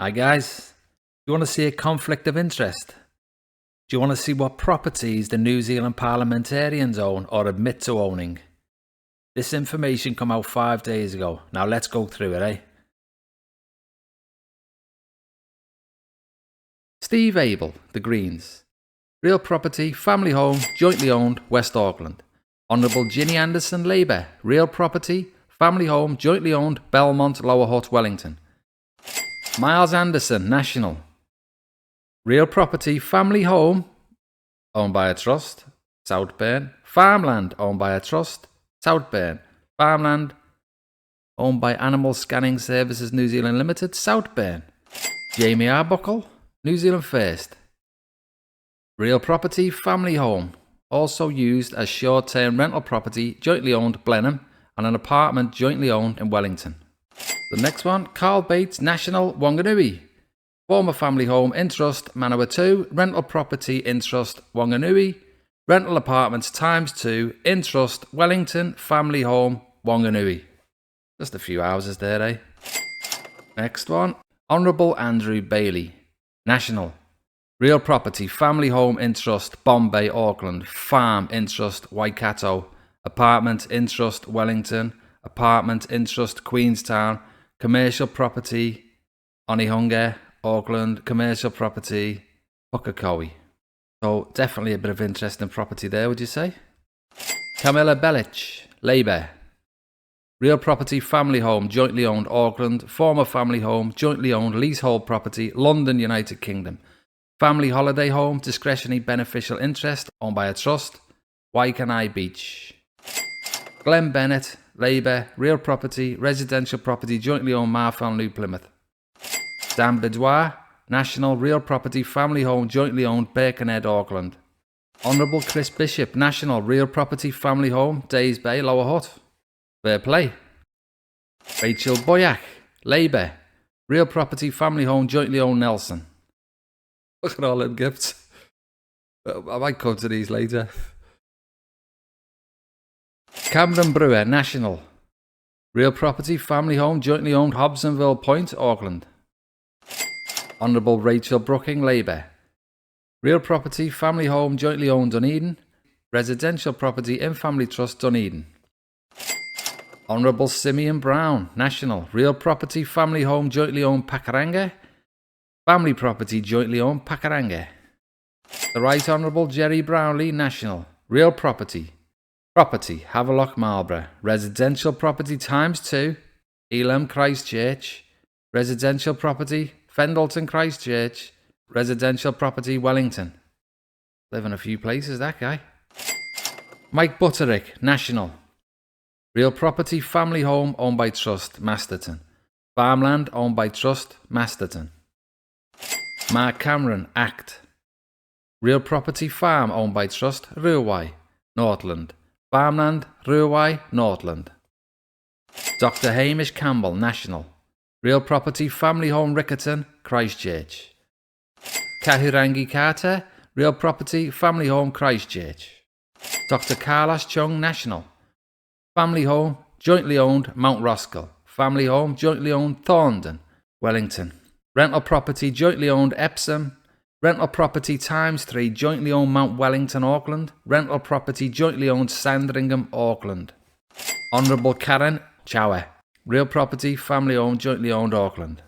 Hi guys, do you want to see a conflict of interest? Do you want to see what properties the New Zealand parliamentarians own or admit to owning? This information came out 5 days ago. Now let's go through it, eh? Steve Abel, The Greens. Real property, family home, jointly owned, West Auckland. Honourable Ginny Anderson, Labour. Real property, family home, jointly owned, Belmont, Lower Hutt, Wellington. Miles Anderson, National. Real property, family home, owned by a trust, Southburn. Farmland, owned by a trust, Southburn. Farmland, owned by Animal Scanning Services New Zealand Limited, Southburn. Jamie Arbuckle, New Zealand First. Real property, family home, also used as short-term rental property, jointly owned, Blenheim, and an apartment jointly owned in Wellington. The next one, Carl Bates, National, Wanganui. Former family home in trust, Manawatu. Rental property in trust, Wanganui. Rental apartments ×2 in trust, Wellington. Family home, Wanganui. Just a few houses there, eh? Next one, Honourable Andrew Bailey, National. Real property, family home in trust, Bombay, Auckland. Farm in trust, Waikato. Apartment in trust, Wellington. Apartment in trust, Queenstown. Commercial property, Onehunga, Auckland. Commercial property, Pukekohe. So definitely a bit of interesting property there, would you say? Camilla Bellich, Labour. Real property, family home, jointly owned, Auckland. Former family home, jointly owned, leasehold property, London, United Kingdom. Family holiday home, discretionary beneficial interest, owned by a trust, Waikanae Beach. Glenn Bennett, Labour. Real property, residential property, jointly owned, Marfell, New Plymouth. Dan Bidwar, National. Real property, family home, jointly owned, Birkenhead, Auckland. Honourable Chris Bishop, National. Real property, family home, Days Bay, Lower Hutt. Fair play. Rachel Boyack, Labour. Real property, family home, jointly owned, Nelson. Look at all them gifts. I might come to these later. Cameron Brewer, National. Real property, family home, jointly owned, Hobsonville Point, Auckland. Honourable Rachel Brooking, Labour. Real property, family home, jointly owned, Dunedin. Residential property in family trust, Dunedin. Honourable Simeon Brown, National. Real property, family home, jointly owned, Pakuranga. Family property, jointly owned, Pakuranga. The Right Honourable Jerry Brownlee, National. Real property, Havelock, Marlborough. Residential property ×2, Elam, Christchurch. Residential property, Fendalton, Christchurch. Residential property, Wellington. Live in a few places, that guy. Mike Butterick, National. Real property, family home, owned by trust, Masterton. Farmland, owned by trust, Masterton. Mark Cameron, Act. Real property, farm, owned by trust, Ruawai, Northland. Farmland, Ruawai, Northland. Dr. Hamish Campbell, National. Real property, family home, Riccarton, Christchurch. Kahurangi Carter, real property, family home, Christchurch. Dr. Carlos Chung, National. Family home, jointly owned, Mount Roskill. Family home, jointly owned, Thorndon, Wellington. Rental property, jointly owned, Epsom. Rental property ×3, jointly owned, Mount Wellington, Auckland. Rental property, jointly owned, Sandringham, Auckland. Honourable Karen Chower. Real property, family owned, jointly owned, Auckland.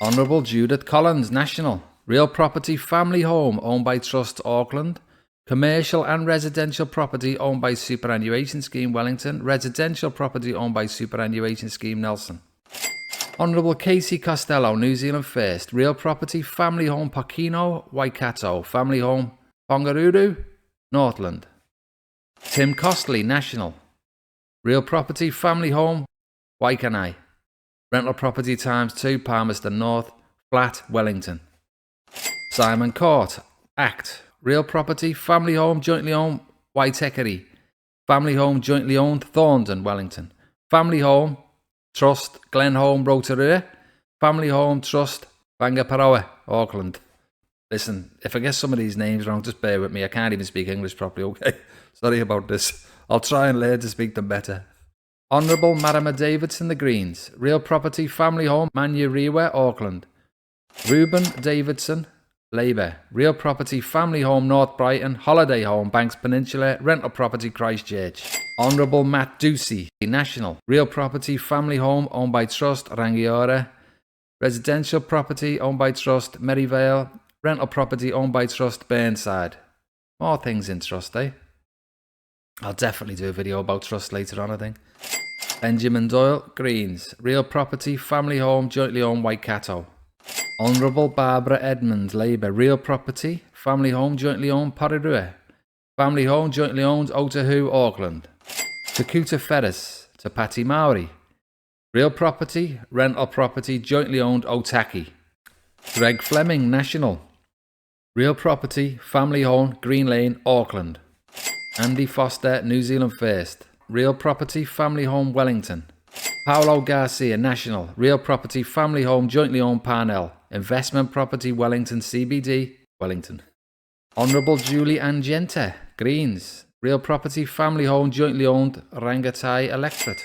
Honourable Judith Collins, National. Real property, family home, owned by Trust, Auckland. Commercial and residential property owned by Superannuation Scheme, Wellington. Residential property owned by Superannuation Scheme, Nelson. Honourable Casey Costello, New Zealand First. Real property, family home, Pokeno, Waikato. Family home, Pongaruru, Northland. Tim Costley, National. Real property, family home, Waikanae. Rental property ×2, Palmerston North, Flat, Wellington. Simon Court, Act. Real property, family home, jointly owned, Waitekere. Family home, jointly owned, Thorndon, Wellington. Family home, Trust, Glenholme, Rotorua. Family home, Trust, Bangaparoa, Auckland. Listen, if I get some of these names wrong, just bear with me. I can't even speak English properly, okay? Sorry about this. I'll try and learn to speak them better. Honourable Marama Davidson, The Greens. Real property, family home, Manurewa, Auckland. Reuben Davidson, Labour. Real property, family home, North Brighton. Holiday home, Banks Peninsula. Rental property, Christchurch. Honourable Matt Ducey, National. Real property, family home, owned by Trust, Rangiora. Residential property, owned by Trust, Merivale. Rental property, owned by Trust, Burnside. More things in Trust, eh? I'll definitely do a video about Trust later on, I think. Benjamin Doyle, Greens. Real property, family home, jointly owned, Waikato. Honourable Barbara Edmonds, Labour. Real property, family home, jointly owned, Parirua. Family home, jointly owned, Otahu, Auckland. Takuta Ferris, Te Pati Maori. Real property, rental property, jointly owned, Otaki. Greg Fleming, National. Real property, family home, Green Lane, Auckland. Andy Foster, New Zealand First. Real property, family home, Wellington. Paulo Garcia, National. Real property, family home, jointly owned, Parnell. Investment property, Wellington CBD, Wellington. Honourable Julie Angenta, Greens. Real property, family home, jointly owned, Rangatai Electorate.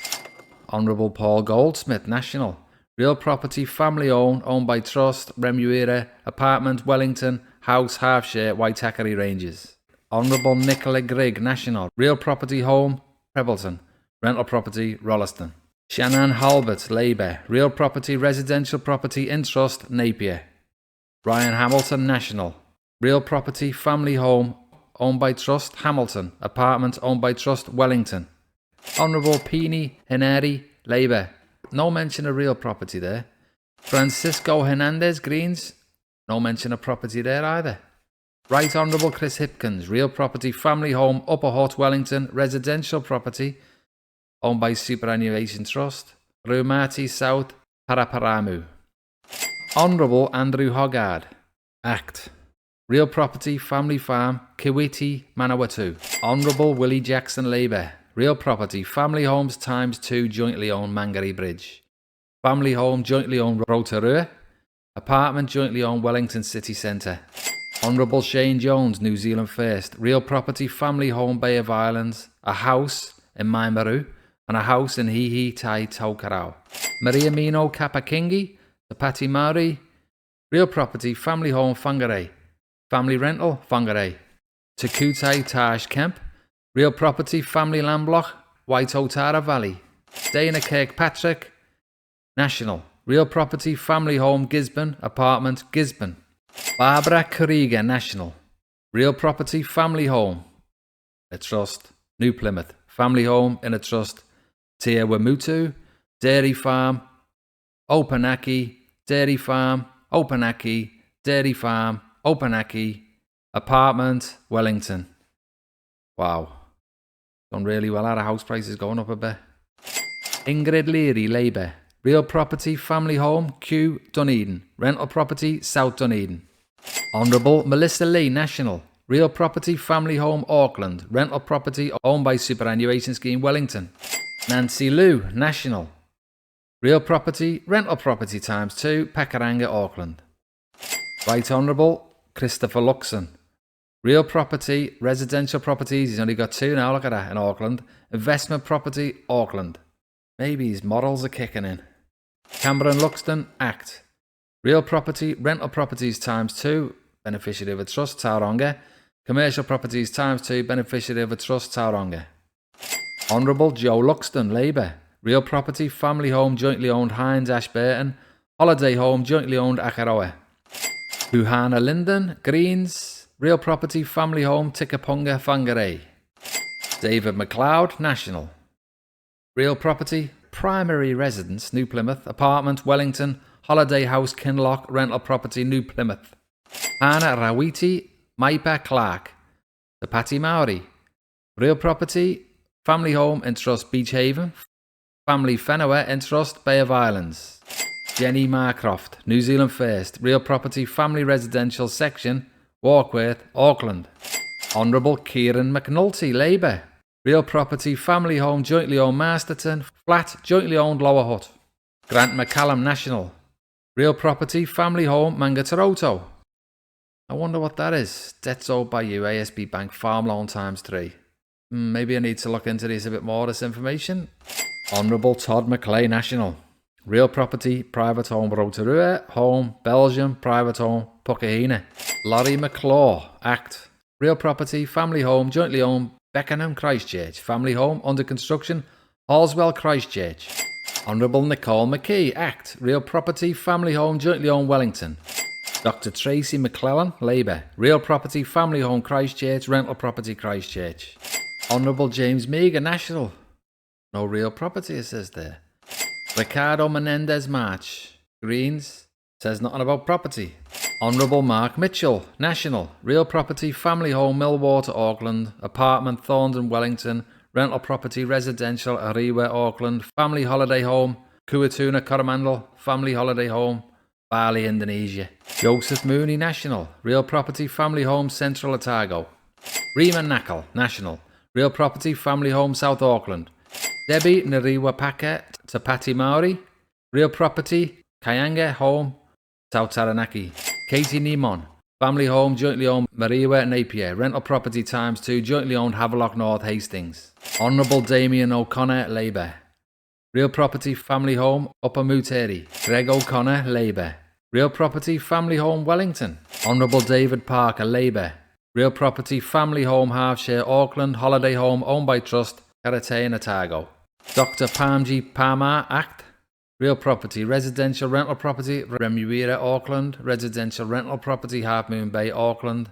Honourable Paul Goldsmith, National. Real property, family owned by Trust, Remuera, Apartment, Wellington, House, Half-Share, Waitakere Ranges. Honourable Nicola Grigg, National. Real property, home, Prebbleton. Rental property, Rolleston. Shannon Halbert, Labour. Real property, residential property, in Trust, Napier. Ryan Hamilton, National. Real property, family home, owned by Trust, Hamilton. Apartment, owned by Trust, Wellington. Honourable Pini Heneri, Labour. No mention of real property there. Francisco Hernandez, Greens. No mention of property there either. Right Honourable Chris Hipkins. Real property, family home, Upper Hutt, Wellington. Residential property, owned by Superannuation Trust. Rumati South, Paraparamu. Honourable Andrew Hoggard. Act. Real property, family farm, Kiwiti, Manawatu. Honourable Willie Jackson, Labour. Real property, family homes ×2, jointly owned, Mangere Bridge. Family home, jointly owned, Rotorua. Apartment, jointly owned, Wellington City Centre. Honourable Shane Jones, New Zealand First. Real property, family home, Bay of Islands. A house in Maimaru. And a house in Hihi Tai Taukarau. Maria Mino Kapakingi, Te Pati Maori. Real property, family home, Whangarei. Family rental, Whangarei. Te Kutai Taj Kemp. Real property, family land block, Waitotara Valley. Dana Kirkpatrick, National. Real property, family home, Gisborne. Apartment, Gisborne. Barbara Kariga, National. Real property, family home, a trust, New Plymouth. Family home in a trust, Te Wamutu. Dairy farm, Opanaki. Dairy farm, Opanaki. Dairy farm, Opanaki. Apartment, Wellington. Wow. Done really well. Our house prices going up a bit. Ingrid Leary, Labour. Real property, family home, Kew, Dunedin. Rental property, South Dunedin. Honourable Melissa Lee, National. Real property, family home, Auckland. Rental property owned by Superannuation Scheme, Wellington. Nancy Liu, National. Real property, rental property ×2, Pakuranga, Auckland. Right Honourable Christopher Luxon. Real property, residential properties, he's only got 2 now, look at that, in Auckland. Investment property, Auckland. Maybe his models are kicking in. Cameron Luxton, Act. Real property, rental properties ×2, beneficiary of a trust, Tauranga. Commercial properties ×2, beneficiary of a trust, Tauranga. Honourable Joe Luxton, Labour. Real property, family home, jointly owned, Hines, Ashburton. Holiday home, jointly owned, Akaroa. Huhana Linden, Greens. Real property, family home, Tikapunga, Whangarei. David McLeod, National. Real property, primary residence, New Plymouth. Apartment, Wellington. Holiday house, Kinloch. Rental property, New Plymouth. Anna Rawiti, Maipa Clark. Te Pati Maori. Real property, family home in trust, Beach Haven. Family Whenua in trust, Bay of Islands. Jenny Marcroft, New Zealand First. Real property, family residential section, Warkworth, Auckland. Honourable Kieran McNulty, Labour. Real property, family home, jointly owned, Masterton. Flat, jointly owned, Lower Hutt. Grant McCallum, National. Real property, family home, Mangatoroto. I wonder what that is. Debts owed by you, ASB Bank, farm loan ×3. Maybe I need to look into this a bit more, this information. Honourable Todd McClay, National. Real property, private home, Rotorua, home, Belgium, private home, Puckahina. Laurie McClaw, Act. Real property, family home, jointly owned, Beckenham, Christchurch. Family home, under construction, Hallswell, Christchurch. Honourable Nicole McKee, Act. Real property, family home, jointly owned, Wellington. Dr. Tracy McClellan, Labour. Real property, family home, Christchurch, rental property, Christchurch. Honourable James Meagher, National. No real property, it says there. Ricardo Menendez March, Greens, says nothing about property. Honourable Mark Mitchell, National. Real property, family home, Millwater, Auckland. Apartment, Thorndon, Wellington. Rental property, residential, Ariwa, Auckland. Family holiday home, Kuatuna, Coromandel. Family holiday home, Bali, Indonesia. Joseph Mooney, National. Real property, family home, Central Otago. Riemann Knuckle, National. Real property, family home, South Auckland. Debbie Nariwapaka Tapati Maori. Real property, Kayanga home, South Taranaki. Katie Nimon. Family home, jointly owned, Mariwa Napier. Rental property ×2, jointly owned, Havelock North, Hastings. Honourable Damien O'Connor, Labour. Real property, family home, Upper Muteri. Greg O'Connor, Labour. Real property, family home, Wellington. Honourable David Parker, Labour. Real property, family home, Halfshire, Auckland. Holiday home, owned by trust, Karate and Otago. Dr. Pamji Parmar, Act. Real property, residential rental property, Remuera, Auckland. Residential rental property, Half Moon Bay, Auckland.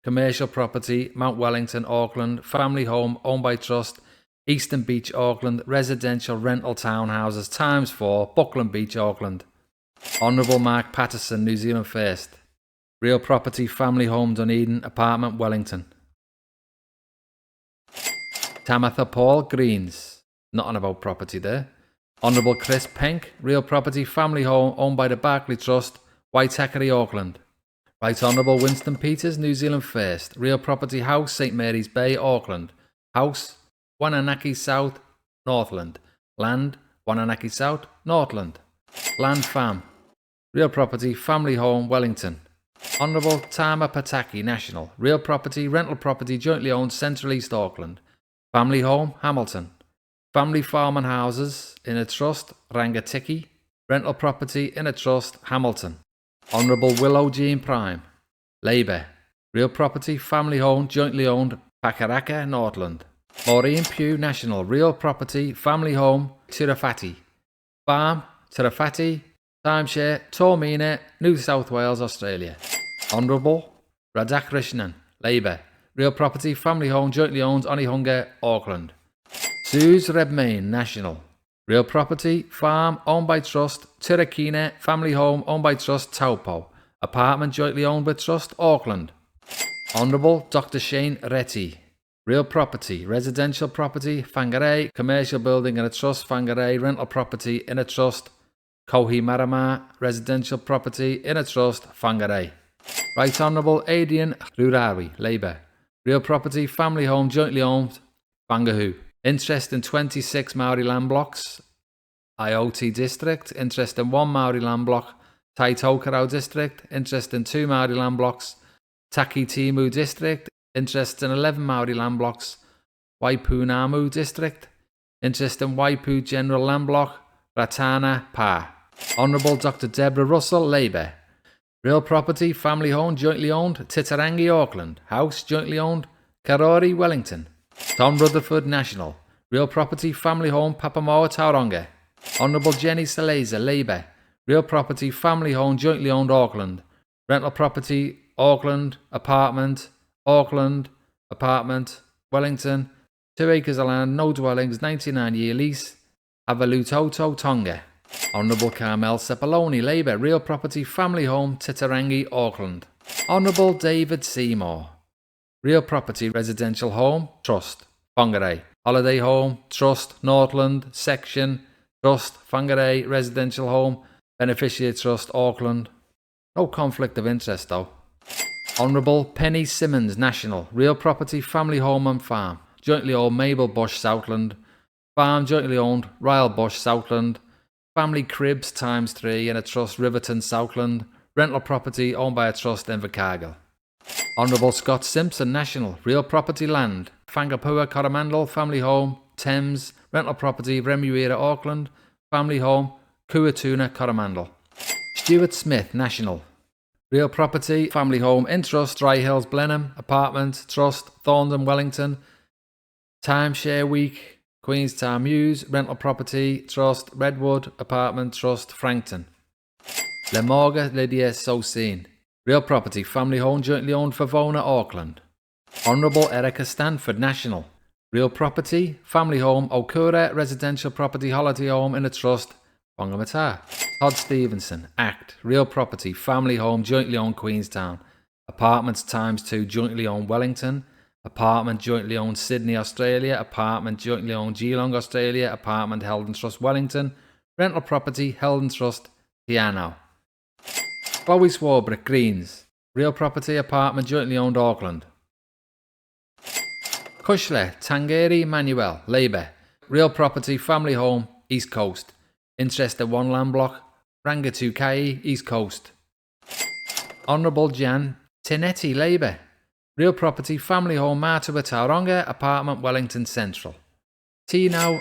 Commercial property, Mount Wellington, Auckland. Family home, owned by trust, Eastern Beach, Auckland. Residential rental townhouses, ×4, Buckland Beach, Auckland. Honourable Mark Patterson, New Zealand First. Real property, family home, Dunedin. Apartment, Wellington. Tamatha Paul, Greens. Nothing about property there. Honourable Chris Penk, real property, family home, owned by the Barclay Trust, Waitakere, Auckland. Right Honourable Winston Peters, New Zealand First. Real property, house, St Mary's Bay, Auckland. House, Wananaki South, Northland. Land, Wananaki South, Northland. Land farm. Real property, family home, Wellington. Honourable Tama Pataki, National. Real property, rental property, jointly owned, Central East Auckland. Family home, Hamilton. Family farm and houses, in a trust, Rangatiki. Rental property, in a trust, Hamilton. Honourable Willow Jean Prime, Labour. Real property, family home, jointly owned, Pakaraka, Northland. Maureen Pugh, National. Real property, family home, Tirafati. Farm, Tirafati. Timeshare, Taormina, New South Wales, Australia. Honourable Radhakrishnan, Labour. Real property, family home, jointly owned, Onehunga, Auckland. Suze Redmayne, National. Real property, farm, owned by trust, Tirakina. Family home, owned by trust, Taupo. Apartment, jointly owned with trust, Auckland. Honourable Dr. Shane Retty. Real property, residential property, Whangarei. Commercial building in a trust, Whangarei. Rental property in a trust, Kohi Marama. Residential property in a trust, Whangarei. Right Honourable Adrian Rurawi, Labour. Real property, family home, jointly owned, Whangahu. Interest in 26 Maori land blocks, IoT District. Interest in 1 Maori land block, Taitokarau District. Interest in 2 Maori land blocks, Takitimu District. Interest in 11 Maori land blocks, Waipunamu District. Interest in Waipu General Land Block, Ratana Pa. Honourable Dr. Deborah Russell, Labour. Real property, family home, jointly owned, Titirangi, Auckland. House, jointly owned, Karori, Wellington. Tom Rutherford, National. Real property, family home, Papamoa, Tauranga. Honourable Jenny Saleza, Labour. Real property, family home, jointly owned, Auckland. Rental property, Auckland. Apartment, Auckland. Apartment, Wellington. 2 acres of land, no dwellings, 99-year lease. Avalutoto, Tonga. Honourable Carmel Sepaloni, Labour. Real property, family home, Titirangi, Auckland. Honourable David Seymour. Real property, residential home, trust, Whangarei. Holiday home, trust, Northland. Section, trust, Whangarei. Residential home, beneficiary trust, Auckland. No conflict of interest though. Honourable Penny Simmons, National. Real property, family home and farm. Jointly owned, Mabel Bush, Southland. Farm, jointly owned, Ryle Bush, Southland. Family cribs ×3 in a trust, Riverton, Southland. Rental property owned by a trust, Invercargill. Honourable Scott Simpson, National. Real property, land, Whangapua, Coromandel. Family home, Thames. Rental property, Remuera, Auckland. Family home, Kuatuna, Coromandel. Stuart Smith, National. Real property, family home in trust, Dry Hills, Blenheim, apartment, trust, Thorndon, Wellington. Timeshare week, Queenstown Mews, rental property, trust, Redwood, apartment, trust, Frankton. Lemorga, Lydia Saucine. Real property, family home, jointly owned, Favona, Auckland. Honourable Erica Stanford, National. Real property, family home, Okura, residential property, holiday home in a trust, Whangamata. Todd Stevenson, Act. Real property, family home, jointly owned, Queenstown. Apartments ×2, jointly owned, Wellington. Apartment jointly owned, Sydney, Australia. Apartment jointly owned, Geelong, Australia. Apartment held in trust, Wellington. Rental property held in trust, Tiano. Chloe Swarbrick, Greens. Real property, apartment jointly owned, Auckland. Kushler, Tangeri Manuel, Labour. Real property, family home, East Coast. Interest at 1 land block, Rangatu Kai, East Coast. Honourable Jan Tinetti, Labour. Real property, family home, Matua Tauranga, apartment, Wellington Central. Tino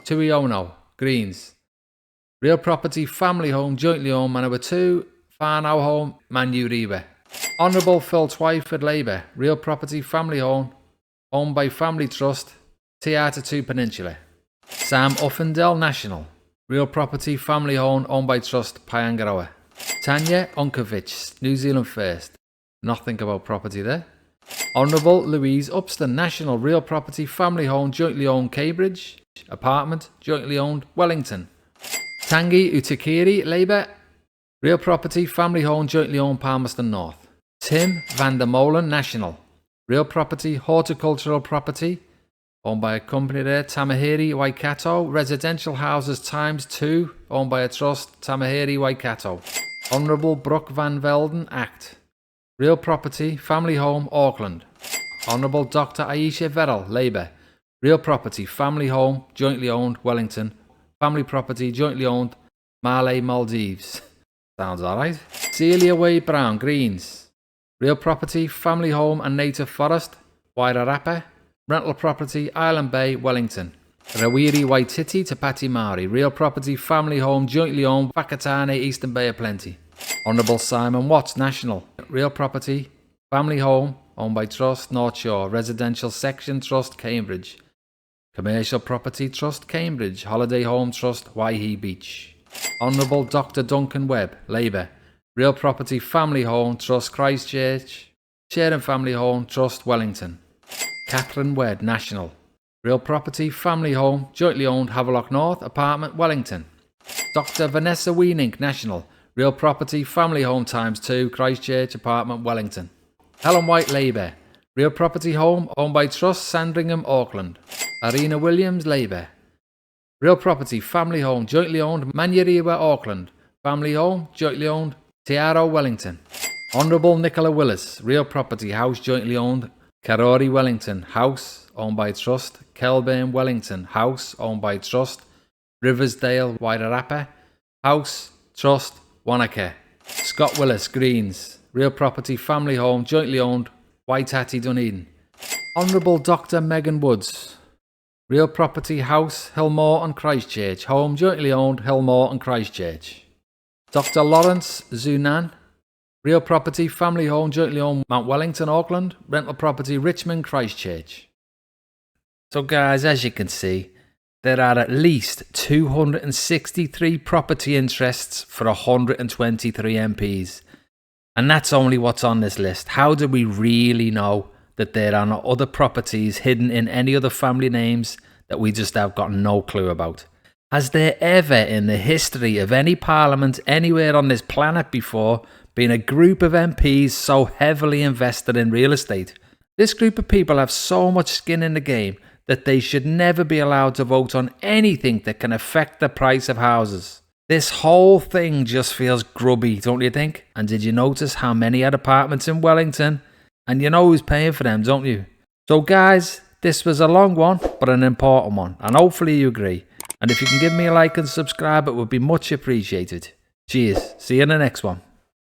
Tuiono, Greens. Real property, family home, jointly owned, Manawatu, Whanau home, Manuriba. Honourable Phil Twyford, Labour. Real property, family home, owned by Family Trust, Te 2 Peninsula. Sam Uffendell, National. Real property, family home, owned by Trust, Pyangaroa. Tanya Onkovich, New Zealand First. Nothing about property there. Honourable Louise Upston, National. Real property, family home, jointly owned, Cambridge. Apartment, jointly owned, Wellington. Tangi Utikiri, Labour. Real property, family home, jointly owned, Palmerston North. Tim van der Molen, National. Real property, horticultural property, owned by a company there, Tamahiri, Waikato. Residential houses ×2, owned by a trust, Tamahiri, Waikato. Honourable Brooke van Velden, Act. Real property, family home, Auckland. Honourable Dr. Aisha Verrell, Labour. Real property, family home, jointly owned, Wellington. Family property, jointly owned, Malay, Maldives. Sounds alright. Celia Wade Brown, Greens. Real property, family home and native forest, Wairarapa. Rental property, Island Bay, Wellington. Rawiri Waititi to Patimari. Real property, family home, jointly owned, Whakatane, Eastern Bay of Plenty. Honourable Simon Watts, National. Real property, family home, owned by Trust, North Shore. Residential section, Trust, Cambridge. Commercial property, Trust, Cambridge. Holiday home, Trust, Waihi Beach. Honourable Dr. Duncan Webb, Labour. Real property, family home, Trust, Christchurch. Share and family home, Trust, Wellington. Catherine Wedd, National. Real property, family home, jointly owned, Havelock North, apartment, Wellington. Dr. Vanessa Weenink, National. Real property, family home ×2, Christchurch, apartment, Wellington. Helen White, Labour. Real property, home, owned by Trust, Sandringham, Auckland. Arena Williams, Labour. Real property, family home, jointly owned, Manuriwa, Auckland. Family home, jointly owned, Tiaro, Wellington. Honourable Nicola Willis. Real property, house, jointly owned, Karori, Wellington. House, owned by Trust, Kelburn, Wellington. House, owned by Trust, Riversdale, Wairarapa. House, Trust, Wanaka. Scott Willis, Greens. Real property, family home, jointly owned, Waitati, Dunedin. Honourable Dr. Megan Woods. Real property, house, Hillmore and Christchurch. Home, jointly owned, Hillmore and Christchurch. Dr. Lawrence Zunan. Real property, family home, jointly owned, Mount Wellington, Auckland. Rental property, Richmond, Christchurch. So guys, as you can see, there are at least 263 property interests for 123 MPs. And that's only what's on this list. How do we really know that there are not other properties hidden in any other family names that we just have got no clue about? Has there ever in the history of any parliament anywhere on this planet before been a group of MPs so heavily invested in real estate? This group of people have so much skin in the game that they should never be allowed to vote on anything that can affect the price of houses. This whole thing just feels grubby, don't you think? And did you notice how many had apartments in Wellington? And you know who's paying for them, don't you? So guys, this was a long one, but an important one. And hopefully you agree. And if you can give me a like and subscribe, it would be much appreciated. Cheers. See you in the next one.